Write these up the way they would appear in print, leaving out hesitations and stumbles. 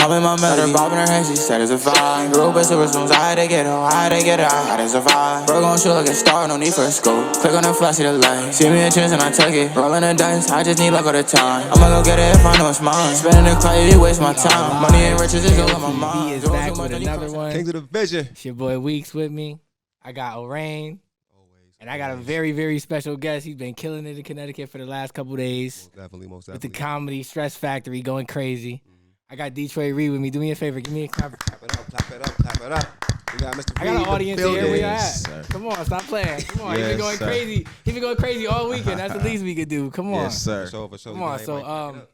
Humming my melody, bobbing her head, she said it's a vibe. Grew up with silver spoons, I had to get her, I had to survive. Bro gon' shoot like a star, no need for a scope. Click on the flash, see the light. See me a chance and I take it. Rolling the dice, I just need luck all the time. I'ma go get it if I know it's mine. Spending the car, you waste my time. Money and riches just go with my mind. He is back with another one. Kings of the Vision. It's your boy Weeks with me. I got Orain. And I got a very, very special guest. He's been killing it in Connecticut for the last couple days. Most definitely. With the comedy Stress Factory going crazy. I got Detroit Reid with me. Do me a favor. Give me a clap. Clap it up, clap it up, clap it up. We got Mr. I got an audience here. Where you at? Sir. Come on, stop playing. Come on. Yes, He been going sir. crazy. He been going crazy all weekend. That's the least we could do. Come on. Yes, sir. For sure. Come on. So,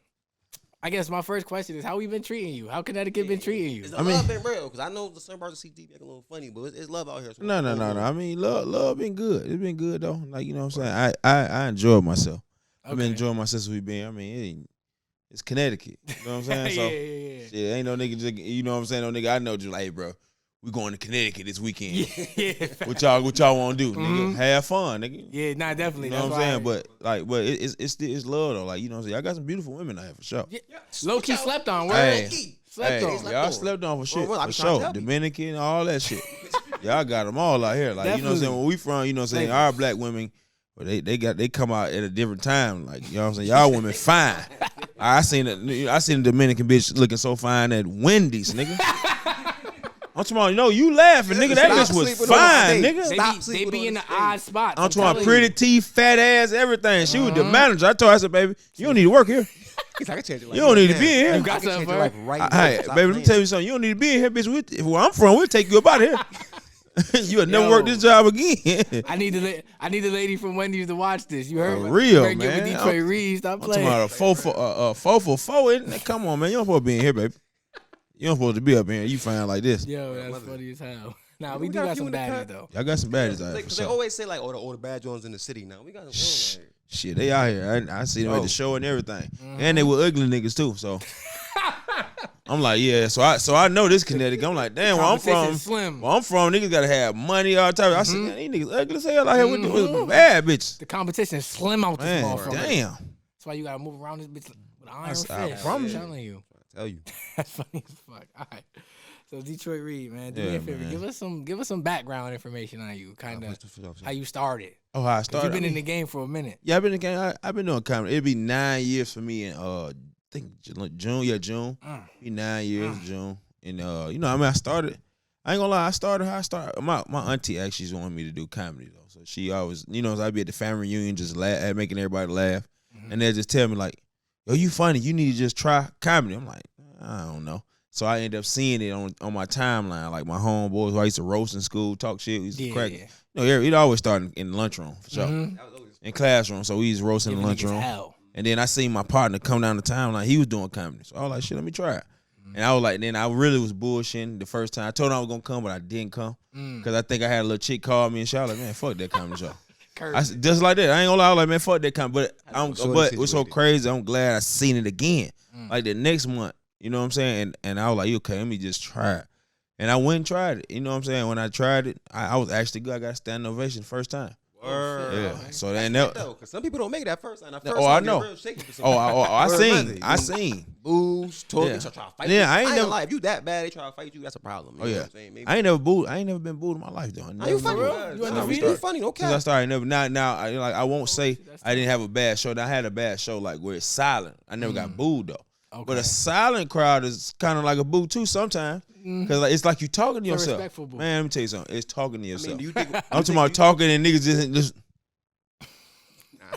I guess my first question is, how we been treating you? How Connecticut been treating you? I mean, love been real, because I know the certain parts of CD be a little funny, but it's love out here. So No. I mean, love been good. It's been good though. Like, you know what I'm saying? I enjoyed myself. I've been enjoying myself since we been. I mean, it's Connecticut. You know what I'm saying? So yeah. shit, ain't no nigga just, you know what I'm saying? No nigga I know just like, hey, bro, we going to Connecticut this weekend. Yeah. What y'all want to do, nigga? Have fun, nigga. Yeah, nah, definitely. You know That's what I'm saying? why But it's love though. Like, you know what I'm saying? I got some beautiful women out here for sure. Yeah. Low key slept on. Word. Hey, Slept on. y'all slept on for shit, Well, I for be trying to sure. tell you. Dominican, all that shit. Y'all got them all out here. Like, you know what I'm saying? Where we from, you know what I'm saying? Our black women, but they come out at a different time. Like, you know what I'm saying? Y'all women fine. I seen a Dominican bitch looking so fine at Wendy's, nigga. I'm talking about, you laughing, nigga. That bitch was fine, nigga. They be in the odd spots. I'm talking about pretty teeth, fat ass, everything. She was the manager. I told her, I said, baby, you don't need to work here. You don't need to be in here. You got something for her? Hey, baby, let me tell you something. You don't need to be in here, bitch. Where I'm from, we'll take you up out of here. You'll never work this job again. I need the lady from Wendy's to watch this. You heard? Real, man. man. Get with Detroit Reid. Stop I'm playing. talking about a 4 for 4. Come on, man. You don't supposed to be in here, baby. You don't supposed to be up in here. You fine like this. Yo, that's funny as hell. Nah, we do got some baddies though. Y'all got some baddies out here. They always say, like, all the bad Jones in the city now. We got them Shh. right here. Shit, they out here. I see them at the show and everything. And they were ugly niggas too. So I'm like, yeah. So I know this Connecticut. I'm like, damn, where I'm from. Slim. Where I'm from, niggas gotta have money all the time. I said, man, these niggas ugly as hell out here with the bad bitches. The competition is slim out this Man, motherfucker. damn. That's why you gotta move around this bitch with an iron I fist. promise I'm telling you. I tell you. That's funny as fuck. All right. So Detroit Reid, man, do me Yeah, a favor. man. Give us some background information on you, kind of how you started. Oh, how I 'Cause started. you've been in the game for a minute. Yeah, I've been in the game. I've been doing comedy. It'd be 9 years for me in I think June. Yeah, June. Be 9 years, June. And I mean, I started. I ain't gonna lie. I started. My auntie actually wanted me to do comedy though. So she always, I'd be at the family reunion just making everybody laugh, and they'd just tell me like, "Yo, you funny. You need to just try comedy." I'm like, I don't know. So I ended up seeing it on my timeline, like my homeboys who I used to roast in school, talk shit, we used to crack. It always started in the lunchroom for sure, in classroom. So we used to roast in the lunchroom, and then I seen my partner come down the timeline. He was doing comedy, so I was like, shit, let me try it. And I was like, then I really was bullshitting the first time. I told her I was gonna come, but I didn't come because I think I had a little chick call me and she was like, man, fuck that comedy show. Just like that, I ain't gonna lie. I was like, man, fuck that comedy. But it was so crazy. I'm glad I seen it again. Like the next month. You know what I'm saying? And I was like, okay, let me just try it. And I went and tried it. You know what I'm saying? When I tried it, I was actually good. I got a standing ovation first time. Word. Yeah. So then that. Because some people don't make it that first time. I know. I seen. Booze, talking, Yeah. try to fight. Yeah, I ain't never. Lie. If you that bad, they try to fight you. That's a problem. You know what I'm saying? Maybe. I ain't never booed. I ain't never been booed in my life though. Are you funny? You undefeated? You funny? Okay. Since I started, now I won't say I didn't have a bad show. I had a bad show like where it's silent. I never got booed though. Okay. But a silent crowd is kind of like a boo too sometimes, because it's like you talking to yourself. Man, let me tell you something. It's talking to yourself. I'm talking about talking and niggas just.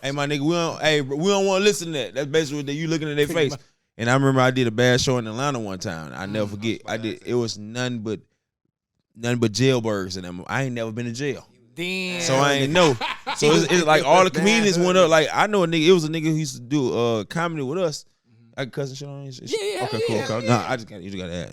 Hey, my nigga, we don't want to listen to that. That's basically what you looking at their face. And I remember I did a bad show in Atlanta one time. I never forget. It was none but jailbirds in them. I ain't never been to jail. Damn. So I ain't know. So it's like all the comedians went up. Like I know a nigga. It was a nigga who used to do comedy with us. I can cuss and shit on his shit. Yeah. Cool. No, you just gotta add.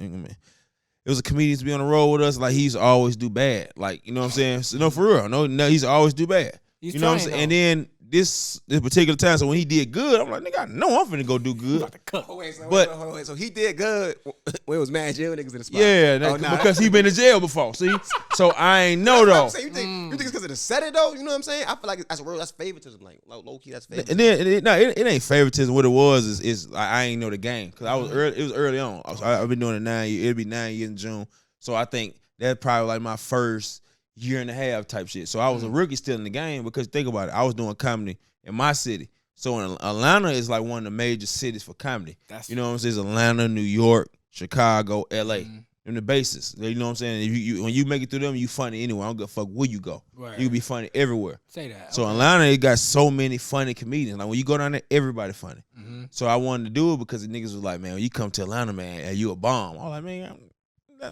It was a comedian to be on the road with us. Like he used to always do bad. Like, you know what I'm saying? So, no, for real. No, he used to always do bad. He's You know what I'm trying, saying? And though. then this particular time, so when he did good, I'm like, nigga, I know I'm finna go do good. About to cook. Oh, wait, so, But- wait, so he did good when it was mad jail niggas in the spot. Yeah, Oh, nah, because he been to jail before. See, so I ain't know That's what I'm though. saying. You think it's because of the setting though? You know what I'm saying? I feel like that's favoritism. Like low key, that's favoritism. And then it ain't favoritism. What it was is like, I ain't know the game because I was early. It was early on. I've been doing it 9 years. It'll be 9 years in June. So I think that's probably like my first year and a half type shit. So I was a rookie still in the game because think about it. I was doing comedy in my city. So in Atlanta is like one of the major cities for comedy. You know what I'm saying? It's Atlanta, New York, Chicago, LA. And the basis. You know what I'm saying? If when you make it through them, you funny anywhere. I don't give a fuck where you go. Right. You can be funny everywhere. Say that. So Atlanta, it got so many funny comedians. Like when you go down there, everybody funny. So I wanted to do it because the niggas was like, man, when you come to Atlanta, man, and you a bomb. I was like, man,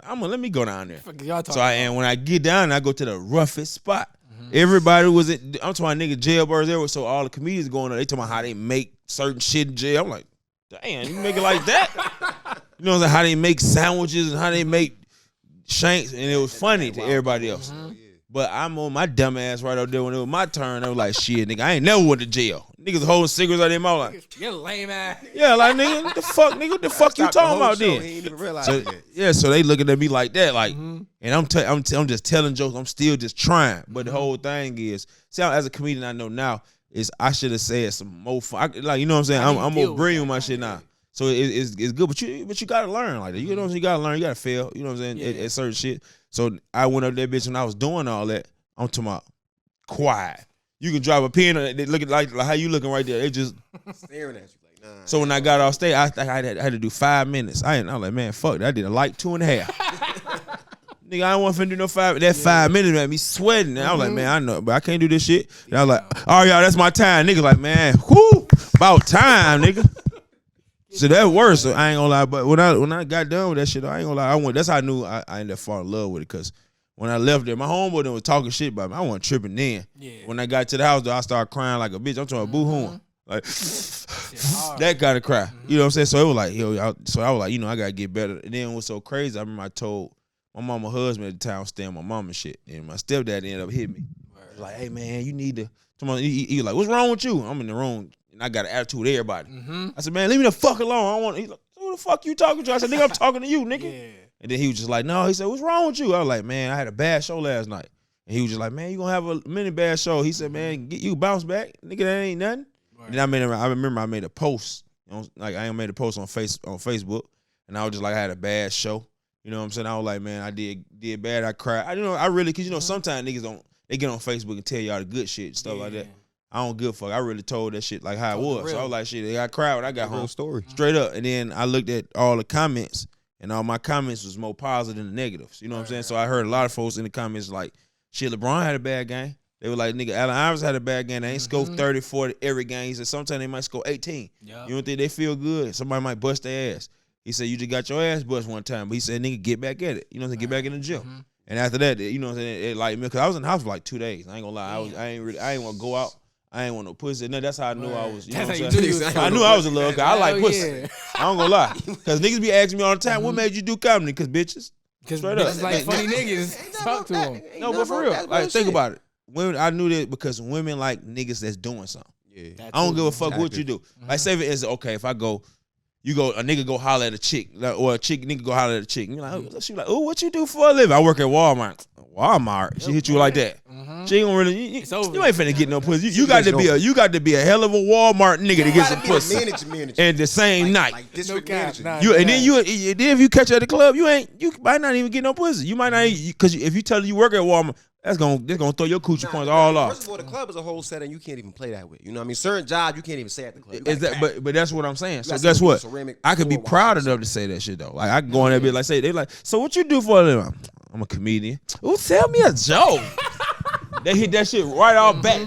I'm gonna let me go down there. Fuck y'all talking So and when I get down, I go to the roughest spot. Everybody was I'm talking about nigga jailbirds there. So all the comedians going on, they talking about how they make certain shit in jail. I'm like, damn, you make it like that? You know what I'm saying? How they make sandwiches and how they make shanks, and it was funny to everybody else. But I'm on my dumb ass right out there when it was my turn. I was like, shit, nigga, I ain't never went to jail. Niggas holding cigarettes out their mouth like, You lame ass. yeah, like nigga, what the fuck, nigga, what the fuck you talking about then? He ain't even realize So, it. yeah, so they looking at me like that, like, and I'm just telling jokes. I'm still just trying, but the whole thing is, see, as a comedian, I know now is I should have said some more fun. Like, you know what I'm saying? I'm more brilliant with my shit now. So it's good, but you gotta learn like that. You know what I'm saying? You gotta learn. You gotta fail. You know what I'm saying? At certain shit. So I went up there, bitch, when I was doing all that. I'm talking about quiet. You can drop a pin on it. They look like how you looking right there. They just Staring at you like, nah. So when I got off stage, I had to do 5 minutes. I was like, man, fuck that. I did a light 2.5. Nigga, I don't want to do no 5. That 5 minutes made me sweating. And I was like, man, I know, but I can't do this shit. And I was like, all right, y'all, that's my time. Nigga like, man, whoo, about time, nigga. So that worse. So I ain't gonna lie. But when I got done with that shit, I ain't gonna lie. That's how I knew I ended up falling in love with it. Cause when I left there, my homeboy then was talking shit about me. I wasn't tripping then. Yeah. When I got to the house, though, I started crying like a bitch. I'm talking about boo-hooing. Like, that kind of cry. You know what I'm saying? So it was like, so I was like, I got to get better. And then it was so crazy. I remember I told my mama husband at the time, staying with my mom and shit. And my stepdad ended up hitting me. He was like, hey, man, you need to. He was like, what's wrong with you? I'm in the room, and I got an attitude with everybody. I said, man, leave me the fuck alone. I want. He's like, who the fuck you talking to? I said, nigga, I'm talking to you, nigga. Yeah. And then he was just like, no. He said, what's wrong with you? I was like, man, I had a bad show last night. And he was just like, man, you gonna have a mini bad show. He said, man, get you bounce back, nigga. That ain't nothing. Right. And I remember I made a post. Like I made a post on Facebook, and I was just like, I had a bad show. You know what I'm saying? I was like, man, I did bad. I cried. I really, cause sometimes niggas they get on Facebook and tell y'all the good shit and stuff like that. I don't give a fuck. I really told that shit like how it was. So I was like, shit, I cried when I got home. Story. Straight up. And then I looked at all the comments, and all my comments was more positive than the negatives. You know what I'm saying? So I heard a lot of folks in the comments like, shit, LeBron had a bad game. They were like, nigga, Allen Iverson had a bad game. They ain't score 30, 40 every game. He said sometimes they might score 18. Yep. You don't think they feel good? Somebody might bust their ass. He said, you just got your ass bust one time. But he said, nigga, get back at it. You know what I'm saying? Get back in the gym. And after that, you know what I'm saying? It like me, because I was in the house for like 2 days. I ain't gonna lie. I ain't want to go out. I ain't want no pussy. No, that's how I knew I was. You know what I'm saying? I knew I was a little guy. I like pussy. Yeah. I don't gonna lie. Because niggas be asking me all the time, what made you do comedy? Because bitches. Because bitches like funny niggas. Talk to them. No, but for real. Like, think about it. Women, I knew that because women like niggas that's doing something. Yeah. I don't give a fuck what you do. Like, say if it's okay, if I go, a nigga go holler at a chick, or a chick nigga go holler at a chick. And you're like, she like, oh, what you do for a living? I work at Walmart. She hit you like that. She ain't gonna really. You ain't finna get no pussy. You got to be a hell of a Walmart nigga to get some pussy. And the same night. Like then if you catch her at the club, you might not even get no pussy. You might not, because if you tell her you work at Walmart, that's gonna throw your coochie points all off. First of all, the club is a whole setting you can't even play that with. You know what I mean? Certain jobs you can't even say at the club. But that's what I'm saying. So guess what? I could be proud enough to say that shit though. Like I can go in there and be like, they like, so what you do for a living? I'm a comedian. Oh, tell me a joke. They hit that shit right off back.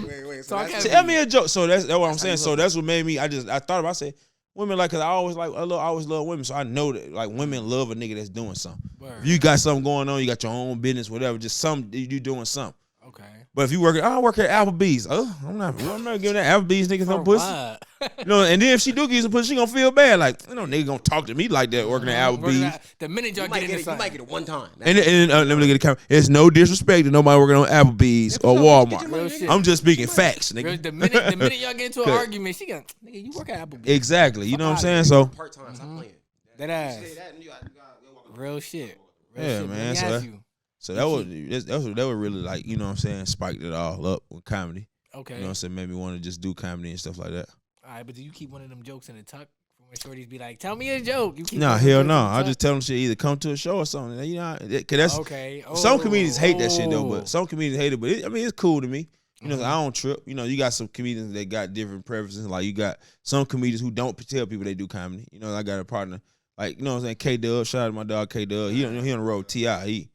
Tell me a joke. So that's what I'm saying. So that's what made me. I thought about. I said, women like, cause I always love women. So I know that like women love a nigga that's doing something. If you got something going on, you got your own business, whatever. Just you doing something. Okay. But if you work, I work at Applebee's. I'm not giving that Applebee's niggas no pussy. You know, and then if she do give you some pussy, she gonna feel bad. Like, nigga gonna talk to me like that working at Applebee's. The minute y'all get You might get it one time. And let me look at the camera. It's no disrespect to nobody working on Applebee's or Walmart. I'm just speaking facts, nigga. The minute y'all get into an argument, she got, nigga, you work at Applebee's. Exactly. You know what I'm saying? So Part time, stop playing. That ass. Real shit. yeah, man. So that would really, like, you know what I'm saying, spiked it all up with comedy. Okay. You know what I'm saying? Made me want to just do comedy and stuff like that. All right, but do you keep one of them jokes in the tuck? When shorties be like, tell me a joke. You keep Nah, hell no. I just tell them shit, either come to a show or something. You know, cause that's okay. Some comedians hate that shit though, but some comedians hate it. But it's cool to me. You know, I don't trip. You know, you got some comedians that got different preferences. Like you got some comedians who don't tell people they do comedy. You know, I got a partner, like, you know what I'm saying, K-Dub. Shout out to my dog K-Dub. He on the road, T.I. He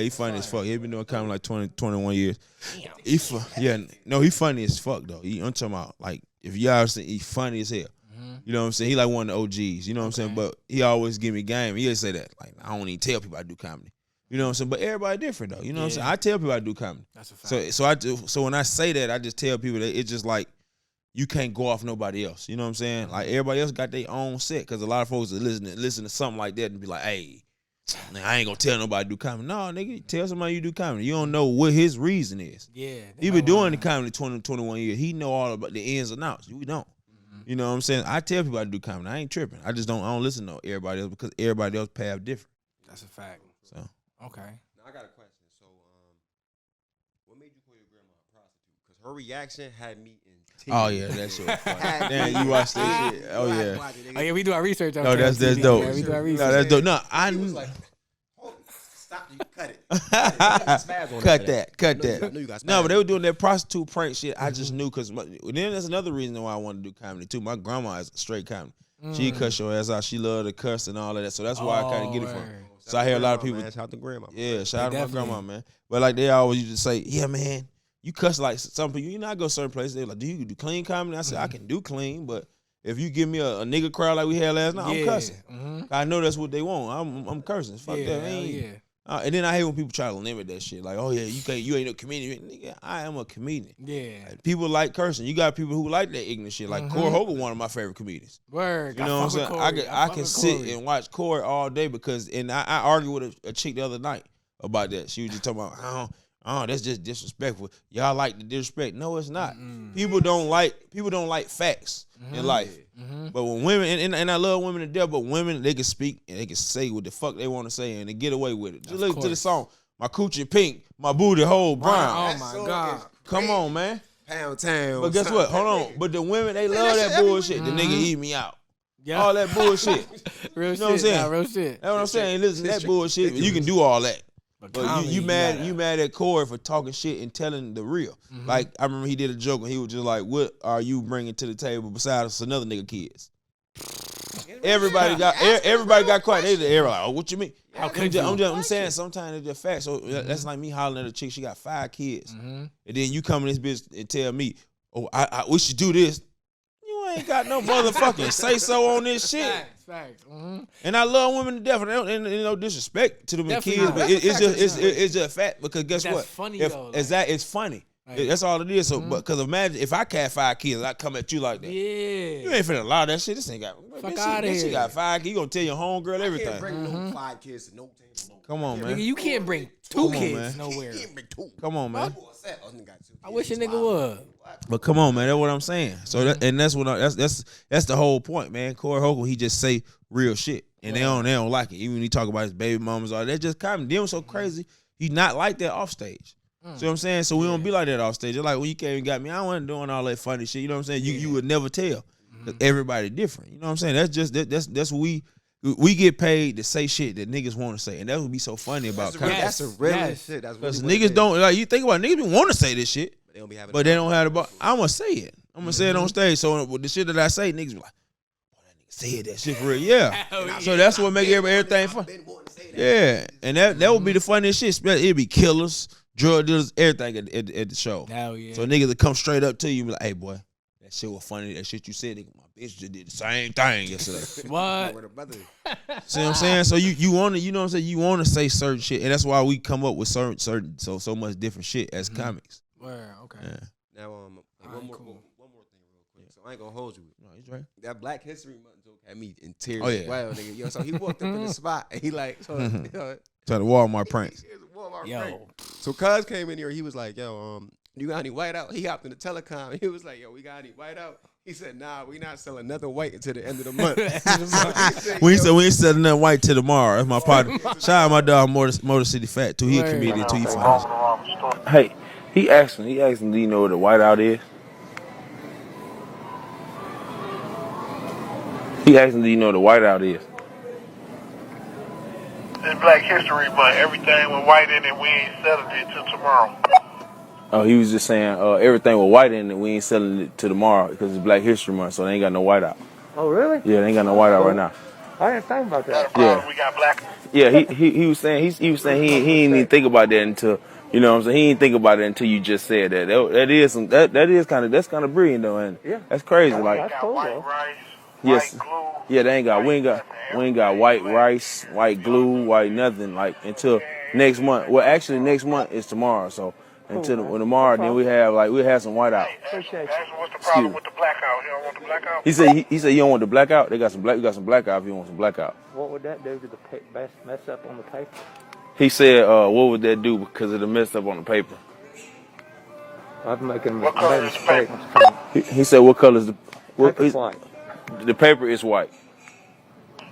funny as fuck. He been doing comedy like 20, 21 years. Damn. He funny as fuck though. I'm talking about, like, if y'all see, he funny as hell. You know what I'm saying? He like one of the OGs. You know what I'm saying? But he always give me game. He always say that, like, I don't even tell people I do comedy. You know what I'm saying? But everybody different though. You know what I'm saying? I tell people I do comedy. That's a fact. So when I say that, I just tell people that it's just like, you can't go off nobody else. You know what I'm saying? Like, everybody else got their own set, because a lot of folks that listen to something like that and be like, hey, I ain't gonna tell nobody to do comedy. No, nigga, tell somebody you do comedy. You don't know what his reason is. Yeah. He been doing the comedy 20, 21 years. He know all about the ins and outs. We don't. You know what I'm saying? I tell people I do comedy. I ain't tripping. I don't listen to everybody else, because everybody else path different. That's a fact. So okay. Now I got a question. So, what made you call your grandma a prostitute? Because her reaction had me in tears. Oh yeah, that shit was funny. Damn, you watched that shit. Oh yeah. Oh yeah, we do our research. No, that's dope. Man. We do our research. No, that's dope. No, I He was like, stop, you cut it. Cut that. I knew you got No, but they were doing that prostitute prank shit. I just knew, because then that's another reason why I wanted to do comedy too. My grandma is straight comedy. She cuss your ass out. She love to cuss and all of that. So that's why I kind of get it from her. So I hear a lot of people. Shout out to grandma. Yeah, shout out to my grandma, man. But like, they always used to say, yeah, man, you cuss like some people. You know, I go certain places, they're like, do you do clean comedy? I said, I can do clean, but if you give me a nigga crowd like we had last night, I'm cussing. I know that's what they want. I'm cursing. Fuck that. And then I hate when people try to limit that shit. Like, oh yeah, you ain't no comedian. Nigga, I am a comedian. Yeah. Like, people like cursing. You got people who like that ignorant shit. Like Corey Hogan, one of my favorite comedians. Word. You know what I'm saying? I can sit and watch Corey all day, because, and I argued with a chick the other night about that. She was just talking about, that's just disrespectful. Y'all like the disrespect. No, it's not. People don't like facts in life. But when women, and I love women to death, but women, they can speak and they can say what the fuck they want to say, and they get away with it. Just listen to the song. My coochie pink, my booty hole brown. Oh my God. Come on, man. Pound town. But guess what? Hold on. But the women, they love that bullshit. The nigga eat me out. Yeah. All that bullshit. Real you know what I'm saying? Nah, real shit. That's what I'm saying. Listen to that bullshit. You can do all that. But you mad at Corey for talking shit and telling the real. Like, I remember he did a joke and he was just like, what are you bringing to the table besides another nigga kids? Everybody got quiet. They were like, oh, what you mean? I'm saying sometimes it's just facts. So that's like me hollering at a chick. She got 5 kids, and then you come in this bitch and tell me, oh, we should do this. You ain't got no motherfucking say so on this shit. Facts. And I love women to death, and no disrespect to them kids, but it's just a fact, because guess what? Funny though. It's funny. Right. That's all it is. So, because imagine if I cat 5 kids, I come at you like that. Yeah, you ain't finna allow that shit. This ain't got. Fuck out of here. She got 5 kids. You gonna tell your homegirl everything. You can't bring no 5 kids to no table. Come on, man. You can't bring 2 kids nowhere. You can't bring 2. Come on, man. I wish a nigga would. But come on, man. That's what I'm saying. So that's the whole point, man. Corey Hogan, he just say real shit, and they don't like it. Even when he talk about his baby mamas, all that, just kind of them so crazy. He not like that off stage. See what I'm saying? So we don't be like that off stage. It's like, when you came and got me, I wasn't doing all that funny shit. You know what I'm saying? You would never tell. Everybody different. You know what I'm saying? That's what we get paid to say shit that niggas want to say, and that would be so funny about comedy. That's a real shit. That's because niggas don't, like, you think about it, niggas want to say this shit, but they don't have the. I'm gonna say it. I'm gonna say it on stage. So with the shit that I say, niggas be like, "Oh, that nigga said that shit for real." Yeah. So that's what make everything fun. Yeah, and that would be the funniest shit. It'd be killers, drug dealers, everything at the show. Hell yeah. So niggas that come straight up to you and be like, hey, boy, that shit was funny. That shit you said, nigga, my bitch just did the same thing yesterday. What? Where the brother? See what I'm saying? So you want to, you know what I'm saying? You want to say certain shit, and that's why we come up with certain so much different shit as comics. Where? Okay. Yeah. Now, one more thing, real quick. So I ain't gonna hold you. No, he's right. That Black History Month joke had me in tears. Oh, yeah. Wow, nigga. Yo, so he walked up in the spot and he like, so, So the Walmart pranks. Yo. So Cuz came in here. He was like, yo, you got any white out? He hopped in the telecom. He was like, yo, we got any white out? He said, nah, we not selling nothing white until the end of the month. We ain't selling nothing white till tomorrow. That's my partner. Shout out my dog Motor City Fat too. He a comedian too. He funny. Hey, he asked him, do you know what a whiteout is? He asked him, do you know what a whiteout is? It's Black History Month. Everything with white in it, we ain't selling it till tomorrow. Oh, he was just saying everything with white in it, we ain't selling it to tomorrow because it's Black History Month, so they ain't got no whiteout. Oh, really? Yeah, they ain't got no whiteout right now. I didn't think about that. Yeah. We got black. Yeah, he was saying he didn't even think about that until, you know what I'm saying, he didn't think about it until you just said that. That's kind of brilliant though, and Yeah. that's crazy. We Like, got white rice, yes, white glue. yeah, we ain't got white rice, white glue, white nothing like until next month. Well, actually next month is tomorrow, so until tomorrow, then we have some whiteout. Ask him what's the problem with the blackout. You don't want the blackout? He said you don't want the blackout. We got some blackout if you want some blackout. What would that do to the mess up on the paper? He said, what would that do because of the mess up on the paper? I'm making What color is the paper? He said, what color is the Paper's white. The paper is white.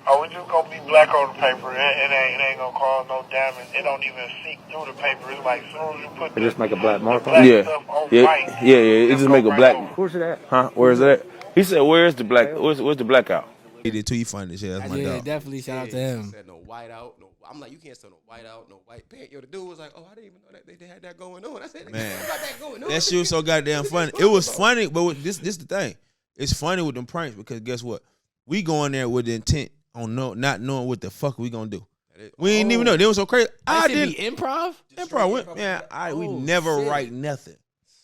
Oh, we just gonna be black on the paper. It ain't gonna cause no damage. It don't even seep through the paper. It's like as soon as you put They just make a black mark on black it? stuff on Yeah, white, it just make a go black. right over. Where's it at? Huh? Where is that? He said, where's the black? Where's the blackout? He did too. He funny shit. That's my Yeah, dog. definitely shout out to He him. said no white out. No, I'm like, you can't sell no white out, no white pant. Yo, the dude was like, oh, I didn't even know that they had that going on. I said, Man. got that going on. That shit was so goddamn funny. It was funny, but this the thing. It's funny with them pranks because guess what? We go in there with the intent on not knowing what the fuck we gonna do. We ain't even know. They was so crazy. I Did didn't. be improv? Improv. We never shit. write nothing.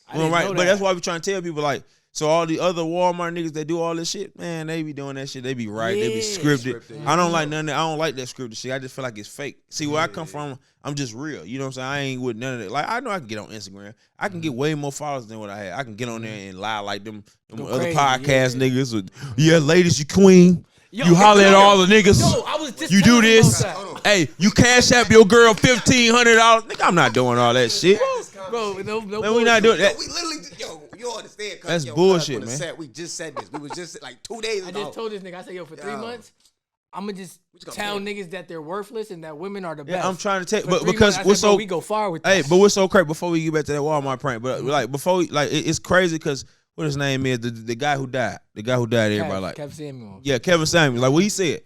I didn't know But that. that's why we trying to tell people like. So all the other Walmart niggas that do all this shit, man, they be doing that shit. They be right. They be Yeah. scripted. I don't like none of that. I don't like that scripted shit. I just feel like it's fake. See, where I come from, I'm just real. You know what I'm saying? I ain't with none of that. Like, I know I can get on Instagram. I can get way more followers than what I had. I can get on there and lie like them Go other crazy, podcast yeah. niggas. With, yeah, ladies, you queen. Yo, You holler at all the niggas. Yo, I was just You do telling him this. about Hey, you cash app your girl $1,500. Nigga, I'm not doing all that shit. that. Bro, no Man, we not doing that. We literally, you understand? That's yo, bullshit, on the man. set, we just said this. We was just like 2 days I ago. just told this nigga, I said, yo, for 3 Yo. months, I'm going to just gonna tell pay? niggas that they're worthless and that women are the best. Yeah, I'm trying to take, For but 3 because months, I we're said, bro, so we go far with Hey, this. but what's so crazy before we get back to that Walmart prank? But like before, it's crazy because what his name is the guy who died, everybody like. Kev Samuel. Yeah, Kevin Samuels. Like what he said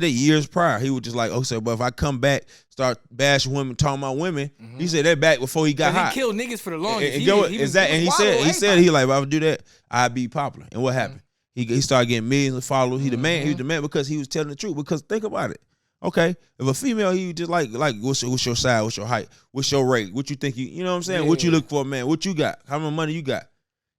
that years prior. He was just like, oh, so but if I come back, start bashing women, talking about women, he said that back before he got But hot. he killed niggas for the And, longest. and He go was- what- he was- exactly. And he wild, said he like if I would do that, I'd be popular. And what happened? He started getting millions of followers. He the man. He was the man because he was telling the truth. Because think about it. Okay, if a female, he just like what's your size, what's your height, what's your rate, what you think you know what I'm saying? What you look for, man? What you got? How much money you got?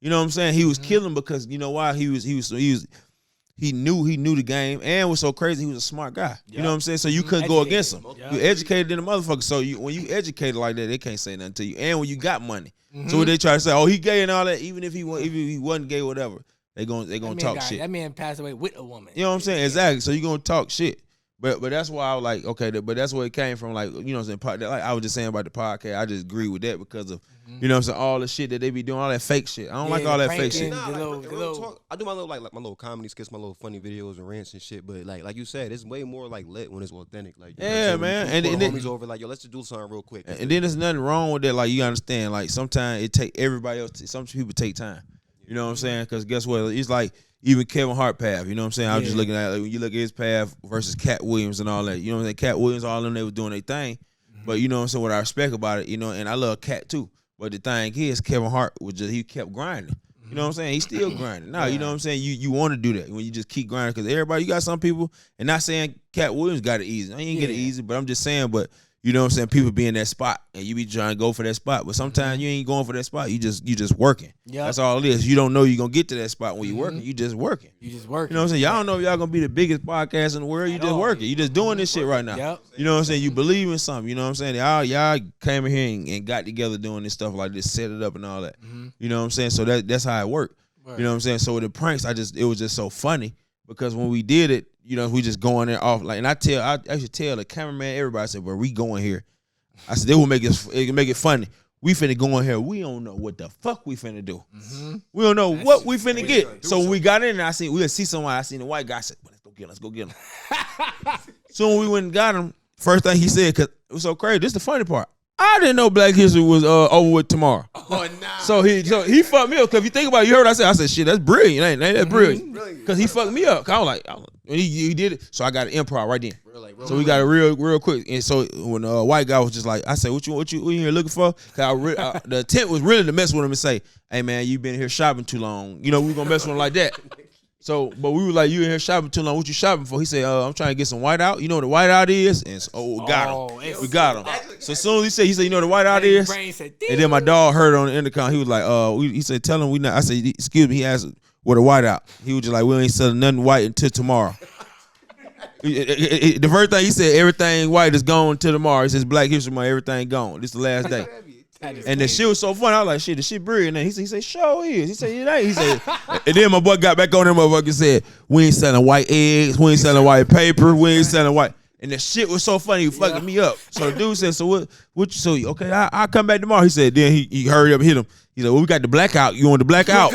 You know what I'm saying? He was killing because you know why? He knew the game and was so crazy. He was a smart guy. You know what I'm saying? So you couldn't go against him. Yep. You educated in the motherfucker. So when you educated like that, they can't say nothing to you. And when you got money, so when they try to say, oh, he gay and all that, even if he wasn't gay, whatever, they gonna talk shit. That man passed away with a woman. You know what I'm saying? Exactly. So you gonna talk shit. But that's why I was like, okay, but that's where it came from. Like, you know what I'm saying? Like I was just saying about the podcast, I just agree with that because of, you know what I'm saying, all the shit that they be doing, all that fake shit. I don't like all that fake shit. Nah, The like, little- in the real little- talk, I do my little my little comedy skits, my little funny videos and rants and shit. But like you said, it's way more like lit when it's authentic. Like you know what I'm Yeah, saying? When man. you And pull then- the homies over like, yo, let's just do something real quick. And then there's nothing wrong with that. Like, you understand, like, sometimes it take everybody else, some people take time. You know what I'm saying? Because guess what? It's like even Kevin Hart path. You know what I'm saying? I was just looking at, like, when you look at his path versus Cat Williams and all that. You know what I'm saying? Cat Williams, all of them, they was doing their thing. But you know what I'm saying? What I respect about it, you know, and I love Cat too. But the thing is, Kevin Hart was just, he kept grinding. You know what I'm saying? He's still grinding. Now, you know what I'm saying? You want to do that when you just keep grinding because everybody, you got some people, and not saying Cat Williams got it easy. I ain't get it easy, but I'm just saying, but You know what I'm saying? People be in that spot and you be trying to go for that spot. But sometimes you ain't going for that spot. You just working. Yep. That's all it is. You don't know you're gonna get to that spot when you working. You just working. You just working. You know what I'm saying? Y'all don't know if y'all gonna be the biggest podcast in the world. You just working. You just doing this shit right now. Yep. You know what I'm saying? You believe in something. You know what I'm saying? Y'all came in here and got together doing this stuff like this, set it up and all that. You know what I'm saying? So that's how it worked. Right. You know what I'm saying? So with the pranks, it was just so funny because when we did it, you know, we just going there off like, and I should tell the cameraman, everybody, I said, "Bro, we going here." I said, they will make it funny. We finna go in here. We don't know what the fuck we finna do. We don't know what we finna get. So when we got in there, we see someone. I seen the white guy. I said, well, let's go get him. So when we went and got him, first thing he said, cause it was so crazy. This is the funny part. I didn't know Black History was over with tomorrow. Oh, nah. So he fucked me up. Cause if you think about it, you heard what I said, shit, that's brilliant. Ain't that brilliant? Cause he fucked me up. Cause I was like, and he did it. So I got an improv right then. So we got it real quick. And so when white guy was just like, I said, what you here looking for? Cause the intent was really to mess with him and say, hey man, you been here shopping too long. You know, we gonna mess with him like that. So, but we were like, you in here shopping too long. What you shopping for? He said, I'm trying to get some whiteout. You know what the whiteout is? And so, we got him. We got him. So as soon as he said, you know what the whiteout is? And then my dog heard on the intercom. He was like, he said, tell him we not. I said, excuse me. He asked, what a whiteout? He was just like, we ain't selling nothing white until tomorrow. The first thing he said, everything white is gone till tomorrow. He says Black History Month, everything gone. This is the last day. And the shit was so funny. I was like, shit, the shit brilliant. And he said, sure is. He said, it ain't. He said, and then my boy got back on there, motherfucker, and said, we ain't selling white eggs, we ain't selling white paper, we ain't selling white. And the shit was so funny, he was fucking me up. So the dude said, so what you so okay, I'll come back tomorrow. He said, then he hurried up and hit him. He said, well, we got the blackout. You want the blackout?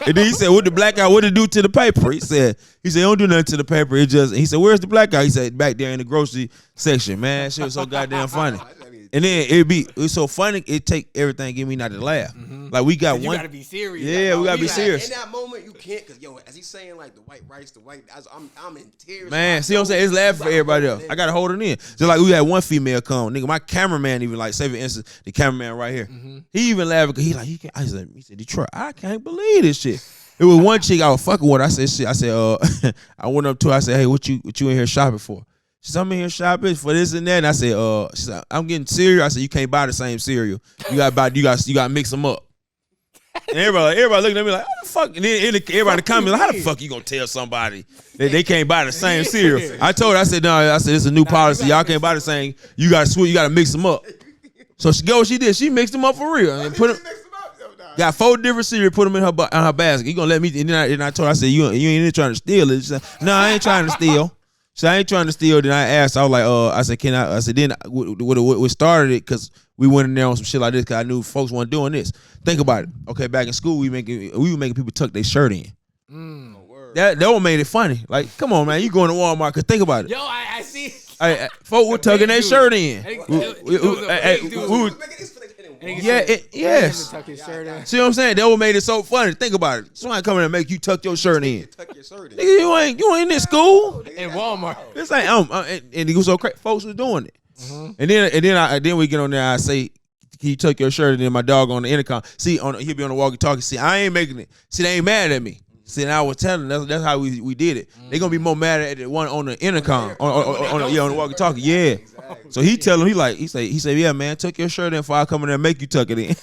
And then he said, what the blackout, what it do to the paper? He said, don't do nothing to the paper. He said, where's the blackout? He said, back there in the grocery section. Man, shit was so goddamn funny. And then it's so funny, it take everything get me not to laugh. Like we got you one. You gotta be serious. Yeah, we gotta be serious. In that moment, you can't, cause as he's saying like the white rice, I'm in tears. Man, see what I'm saying? It's laughing for everybody else. I gotta hold it in. Just like we had one female come, nigga. My cameraman even like, say for instance, the cameraman right here. He even laughed because he said, Detroit, I can't believe this shit. It was one chick I was fucking with. I said, I went up to her. I said, hey, what you in here shopping for? She said, I'm in here shopping for this and that. And I said, she said, I'm getting cereal. I said, you can't buy the same cereal. You gotta mix them up. And everybody looking at me like, how the fuck? And then everybody in the comments like, how the fuck you gonna tell somebody that they can't buy the same cereal? I told her, I said, this is a new policy. Y'all can't buy the same. You gotta mix them up. So she did. She mixed them up for real and put them. Got 4 different cereal, put them in her basket. You gonna let me? And then I told her, I said, you ain't in trying to steal it. She said, no, I ain't trying to steal. So I ain't trying to steal. Then I asked, I was like, I said, can I? I said, then what started it? Because we went in there on some shit like this. Because I knew folks weren't doing this. Think about it. Okay, back in school, we were making people tuck their shirt in. That what made it funny. Like, come on, man, you going to Walmart? Cause think about it. Yo, I see. Folk were tucking their shirt in. Yeah. See what I'm saying? That what made it so funny. Think about it. Somebody coming and make you tuck your shirt in. Nigga, you ain't in school. In Walmart. This ain't and it was so crazy. Folks was doing it. And then we get on there. I say, can you tuck your shirt? And then my dog on the intercom. See, he'll be on the walkie-talkie. See, I ain't making it. See, they ain't mad at me. See, and I was telling them that's how we did it. They gonna be more mad at the one on the intercom, on the walkie-talkie. Yeah. So he tell him, he said, yeah, man, tuck your shirt in before I come in there and make you tuck it in.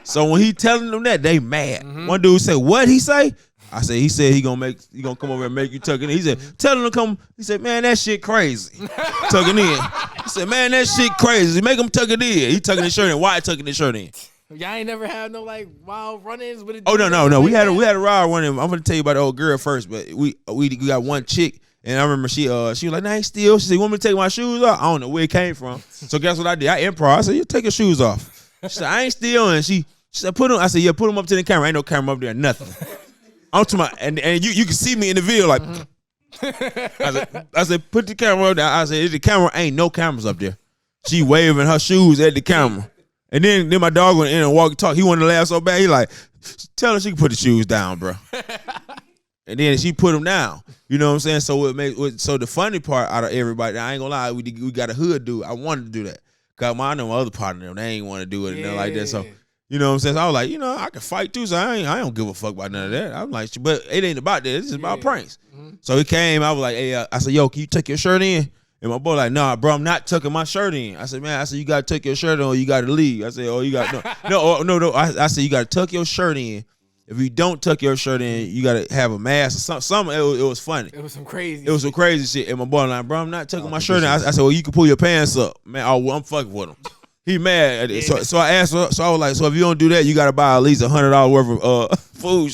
So when he telling them that, they mad. One dude said, what he say? I said, he said he gonna come over and make you tuck it in. He said, tell him to come. He said, man, that shit crazy. Tucking in. He said, man, that shit crazy. Make him tuck it in. He tucking his shirt in. Why tucking his shirt in? Y'all ain't never had no like wild run-ins with it. Oh no. We had a wild run-in. I'm gonna tell you about the old girl first, but we got one chick, and I remember she was like, nah, I ain't steal. She said, you want me to take my shoes off? I don't know where it came from. So guess what I did? I improv. I said, you take your shoes off. She said, I ain't steal. And she said, put them. I said, yeah, put them up to the camera. Ain't no camera up there, nothing. I'm to my and you can see me in the video like. I said, put the camera up there. I said, the camera ain't no cameras up there. She waving her shoes at the camera. And then my dog went in and walk and talk. He wanted to laugh so bad. He like, tell her she can put the shoes down, bro. And then she put them down. You know what I'm saying? So so the funny part out of everybody, I ain't gonna lie, we got a hood dude. I wanted to do that. Cause I know my other partner, them, they ain't want to do it and nothing like that. So you know what I'm saying? So I was like, I can fight too. So I don't give a fuck about none of that. I'm like, but it ain't about that. It's just about pranks. So he came. I was like, hey, I said, yo, can you tuck your shirt in? And my boy like, nah, bro, I'm not tucking my shirt in. I said, man, you gotta tuck your shirt in or you gotta leave. I said, oh, you got no. I said, you gotta tuck your shirt in. If you don't tuck your shirt in, you gotta have a mask or something. It was funny. It was some crazy. It was some crazy shit. And my boy like, bro, I'm not tucking my shirt in. I said, well, you can pull your pants up, man. Oh, well, I'm fucking with him. He mad. So I asked her. So I was like, so if you don't do that, you gotta buy at least $100 worth of food.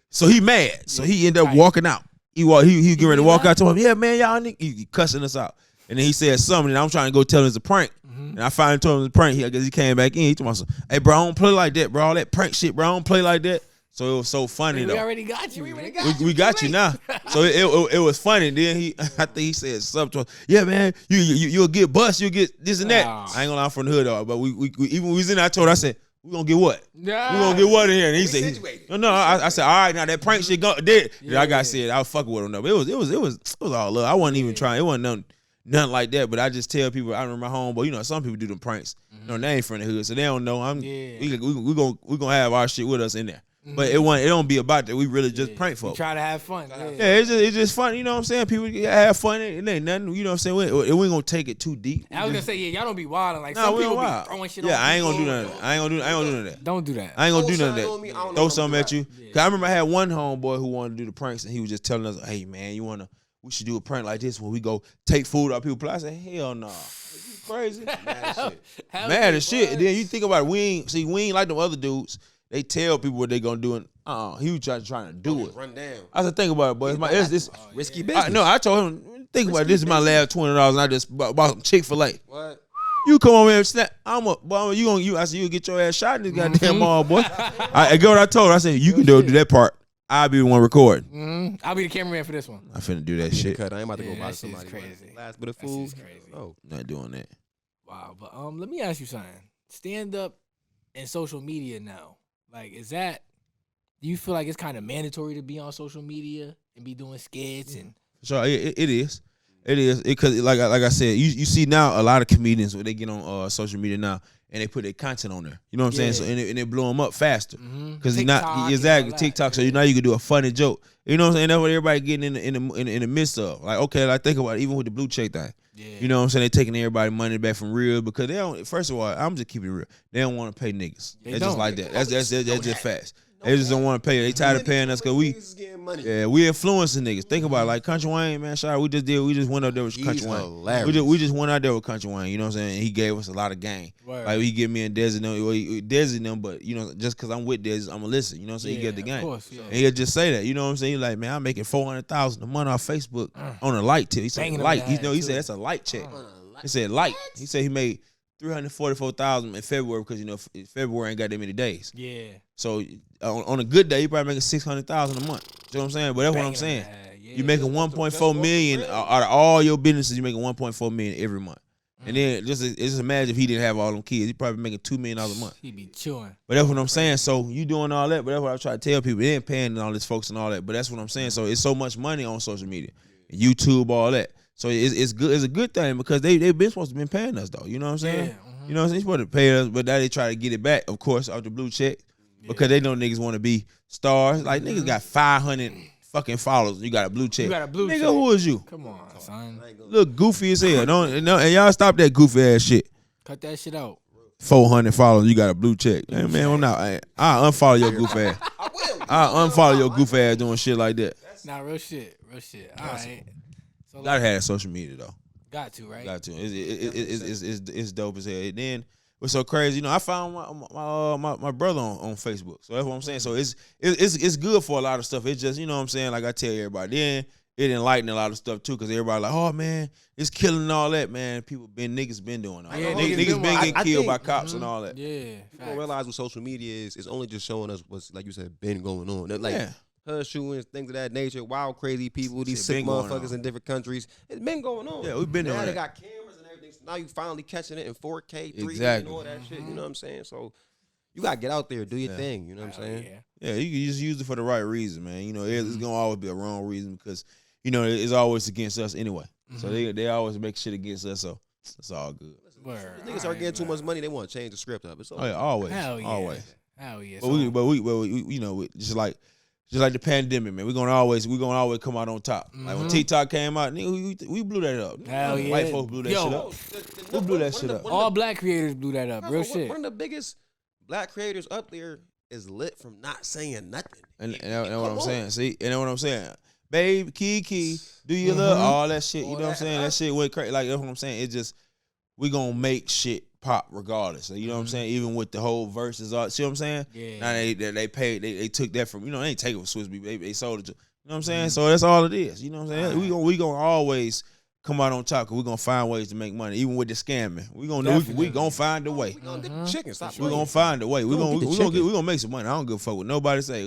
So he mad. So he ended up walking out. He getting ready to walk out. Told him, yeah, man, y'all niggas, he cussing us out. And then he said something, and I'm trying to go tell him it's a prank. And I finally told him it's a prank. I guess he came back in. He told me, hey, bro, I don't play like that, bro. All that prank shit, bro, I don't play like that. So it was so funny, though. We already got you. We got you now. So it was funny. Then I think he said something to us. Yeah, man, you'll get bust. You'll get this and that. I ain't gonna lie, I'm from the hood, though. But we even when we was in there, I said, we gonna get what? Nah. We gonna get what in here? And he said, I said, all right, now that prank shit did. Yeah. I got said, I was fucking with him though. But it was all love. I wasn't even trying. It wasn't nothing like that. But I just tell people, I remember my homeboy. You know, some people do them pranks. You know, they ain't from the hood, so they don't know. We gonna have our shit with us in there. But it don't be about that. We really just prank folks. Try to have fun. Yeah, it's just fun. You know what I'm saying? People have fun. It ain't nothing. You know what I'm saying? We ain't gonna take it too deep. I was gonna say, y'all don't be wilding like nah, some we people wild. be throwing shit. Yeah, on I ain't gonna do people. none of that. I ain't gonna do none of that. Don't do that. I ain't gonna do none of that. Throw something at you. Cause I remember I had one homeboy who wanted to do the pranks, and he was just telling us, "Hey man, we should do a prank like this when we go take food out people's place." I said, "Hell no, you crazy, mad as shit." And then you think about it, we ain't like them other dudes. They tell people what they gonna do, and he was trying to do it. Run down. I said, think about it, boy. It's risky business. I told him, think about it. This is my last $20, and I just bought some Chick-fil-A. What? You come over here and snap. I said, you get your ass shot in this goddamn mall, boy. I get what I told her. I said, you can do that part. I'll be the one recording. I'll be the cameraman for this one. I finna do that shit. I ain't about to go buy that somebody shit's crazy. last bit of food. Crazy. Oh, Not doing that. Wow, but let me ask you something. Stand up and social media now. Like, do you feel like it's kind of mandatory to be on social media and be doing skits and? So it is. It is because like I said, you see now a lot of comedians when they get on social media now and they put their content on there. You know what I'm saying? So and it blow them up faster because exactly TikTok. So you can do a funny joke. You know what I'm saying? That's what everybody getting in the midst of. Like okay, like think about it, even with the blue check thing. Yeah. You know what I'm saying? They taking everybody money back from real because they don't. First of all, I'm just keeping it real. They don't want to pay niggas. It's just like that. That's just facts. They just don't want to pay. They tired of paying us because we influencing niggas. Think about it, like Country Wayne, man. Sorry, we just went up there with Country Wayne. We just went out there with Country Wayne. You know what I'm saying? He gave us a lot of game. Right. Like he give me and Desi them, but you know, just because I'm with Desi, I'ma listen. You know what I'm saying? He get the game. Course, yeah. And he'll just say that. You know what I'm saying? He's like, man, I'm making $400,000 a month off Facebook on a light tip. He said light. He said that's a light check. He said light. He said he made $344,000 in February because you know February ain't got that many days. Yeah. So on a good day, you probably making $600,000 a month. You know what I'm saying? But that's what I'm saying. You making 1.4 million out of all your businesses. You making 1.4 million every month. And then just imagine if he didn't have all them kids, he probably making $2 million a month. He'd be chewing. But that's what I'm saying. So you doing all that, but that's what I try to tell people. They ain't paying all these folks and all that. But that's what I'm saying. So it's so much money on social media, YouTube, all that. So it's good. It's a good thing because they've been supposed to been paying us though. You know what I'm saying? Yeah. You know what I'm saying? They're supposed to pay us, but now they try to get it back, of course, off the blue check because they know niggas want to be stars. Like niggas got 500 fucking followers. You got a blue check. You got a blue check. Nigga, who is you? Come on, son. Look goofy as hell. And y'all stop that goofy ass shit. Cut that shit out. 400 followers. You got a blue check. Hey, man, I'm not. I'll unfollow your goof ass. I'll unfollow your goof ass doing shit like that. Nah, real shit. All right. So gotta have social media though. Got to, right? Got to. It's dope as hell. Then what's so crazy, you know, I found my brother on Facebook. So that's what I'm saying. So it's good for a lot of stuff. It's just, you know what I'm saying, like I tell everybody. Then it enlightened a lot of stuff too, because everybody like, oh man, it's killing and all that, man. Niggas been doing all that. Yeah, niggas been getting killed by cops and all that. Yeah. People realize what social media is only just showing us what's, like you said, been going on. That, like her shootings, things of that nature, wild crazy people, these sick motherfuckers in different countries. It's been going on. Yeah, we've been doing that. They got cameras and everything. So now you finally catching it in 4K, 3D, and all that shit. You know what I'm saying? So you gotta get out there, do your thing. You know what I'm saying? Yeah, you can just use it for the right reason, man. You know, it's gonna always be a wrong reason because, you know, it's always against us anyway. So they always make shit against us. So it's all good. If niggas are getting too much money, they want to change the script up. It's always. Hell yeah. Always. Hell yeah. But we you know, just like Just like the pandemic, man. We're gonna always come out on top. Like when TikTok came out, nigga, we blew that up. Hell yeah. White folks blew that shit up. Who blew that shit up? All black creators blew that up. Real shit. One of the biggest black creators up there is lit from not saying nothing. And that's what I'm saying. See, and that's what I'm saying. Babe, Kiki, do you love all that shit? You know what I'm saying? That shit went crazy. Like that's what I'm saying. It's just we gonna make shit pop regardless. So, you know what I'm saying? Even with the whole verses, see what I'm saying? Yeah. Now they paid. They took that from, you know, they ain't take it from Swiss Beat. They sold it to, you know what I'm saying? So that's all it is. You know what I'm saying? We gonna always come out on top because we gonna find ways to make money, even with the scamming. We gonna find a way. We gonna get the chicken. Stop. We gonna find a way. We gonna make some money. I don't give a fuck what nobody say.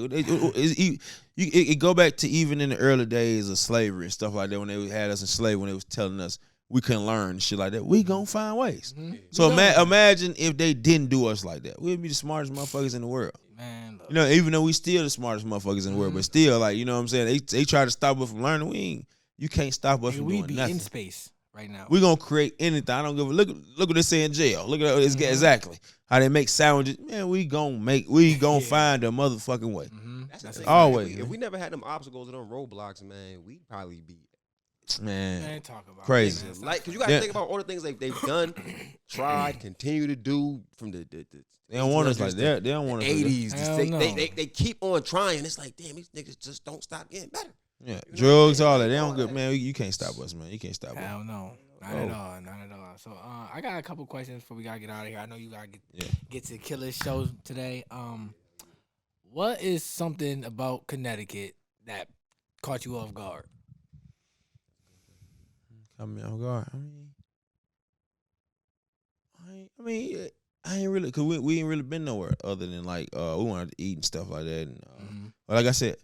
It go back to even in the early days of slavery and stuff like that when they had us in slavery, when they was telling us we couldn't learn and shit like that. We gonna find ways. So imagine if they didn't do us like that. We'd be the smartest motherfuckers in the world. Man, look. You know, even though we still the smartest motherfuckers in the world, but still, like, you know what I'm saying? They try to stop us from learning. You can't stop us from doing be nothing. in space right now. We gonna create anything. I don't give a look what they say in jail. Look at exactly how they make sandwiches. Man, we gonna find a motherfucking way. That's always. If we never had them obstacles and them roadblocks, man, we'd probably be man talk about crazy. It, like, cause you gotta think about all the things they've done, tried, continue to do from the they don't want us like that. They don't want us 80s. Like They keep on trying. It's like, damn, these niggas just don't stop getting better. Yeah, drugs, all that. They don't get, man. You can't stop us, man. You can't stop us. Hell no, not at all, not at all. So I got a couple questions before we gotta get out of here. I know you gotta get to Killer's show today. What is something about Connecticut that caught you off guard? Caught me off guard. I ain't really, cause we ain't really been nowhere other than like we wanted to eat and stuff like that. And but like I said,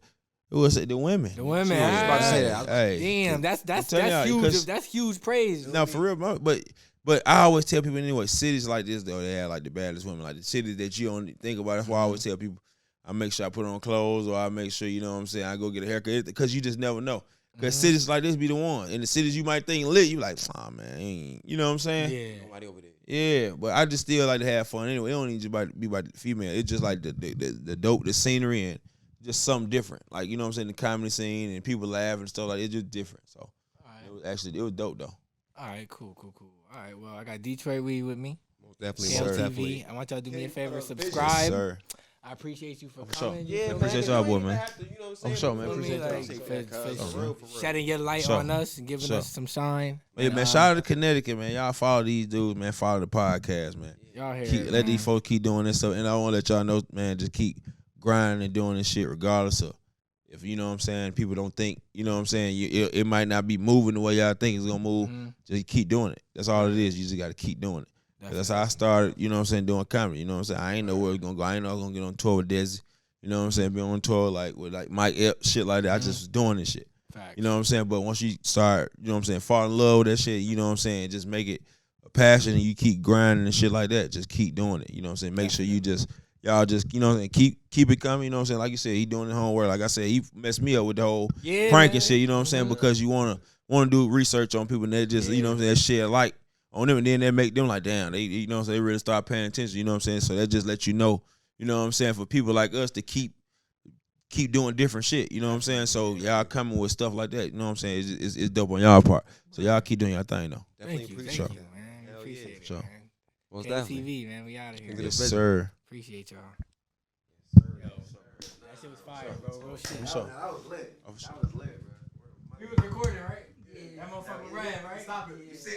it was the women. The women. I was about to say that. Damn, that's huge. That's huge praise. No, for real, but I always tell people anyway, cities like this though, they have like the baddest women, like the cities that you don't think about. That's why I always tell people, I make sure I put on clothes, or I make sure, you know what I'm saying, I go get a haircut, because you just never know. Because cities like this be the one. In the cities you might think lit, you like, oh man, you know what I'm saying? Yeah. Nobody over there. Yeah, but I just still like to have fun anyway. It don't need to be about the female. It's just like the dope, the scenery, and just something different. Like, you know what I'm saying, the comedy scene and people laugh and stuff like that. It's just different. So it was dope though. All right, cool. All right, well, I got Detroit Reid with me. Most definitely. KOTV. I want y'all to do me a favor, subscribe. Yes, sir. I appreciate you for Sure. coming. Yeah, appreciate y'all, boy, man. I'm sure, man. Appreciate Appreciate y'all. Shedding your light on us and giving us some shine. Yeah, man. Shout out to Connecticut, man. Y'all follow these dudes, man. Follow the podcast, man. Y'all hear Let these folks keep doing this stuff. And I want to let y'all know, man, just keep grinding and doing this shit regardless of if, you know what I'm saying, people don't think, you know what I'm saying, it might not be moving the way y'all think it's going to move. Just keep doing it. That's all it is. You just got to keep doing it. That's how I started, you know what I'm saying, doing comedy. You know what I'm saying? I ain't know where it's going to go. I ain't know I was going to get on tour with Desi. You know what I'm saying? Be on tour like with like Mike Epps, shit like that. I just was doing this shit. Facts. You know what I'm saying? But once you start, you know what I'm saying, fall in love with that shit, you know what I'm saying, just make it a passion and you keep grinding and shit like that. Just keep doing it. You know what I'm saying? Make sure you y'all just, you know what I'm saying, keep it coming. You know what I'm saying? Like you said, he doing the homework. Like I said, he messed me up with the whole prank and shit, you know what I'm saying? Because you wanna do research on people and they just, you know what I'm saying, share light on them, and then they make them like, damn, they, you know what I'm saying, they really start paying attention, you know what I'm saying? So that just let you know what I'm saying, for people like us to keep doing different shit, you know what I'm saying? So y'all coming with stuff like that, you know what I'm saying? It's dope on y'all part. So y'all keep doing your thing though. Definitely Thank you, man. Appreciate it, man. Most KOTV, man, we out of here. Yes, sir. Appreciate y'all. That shit was fire, bro. Real shit. I was lit. Oh, for sure. I was lit, bro. We was recording, right? That motherfucker ran, right? Stop it. You see,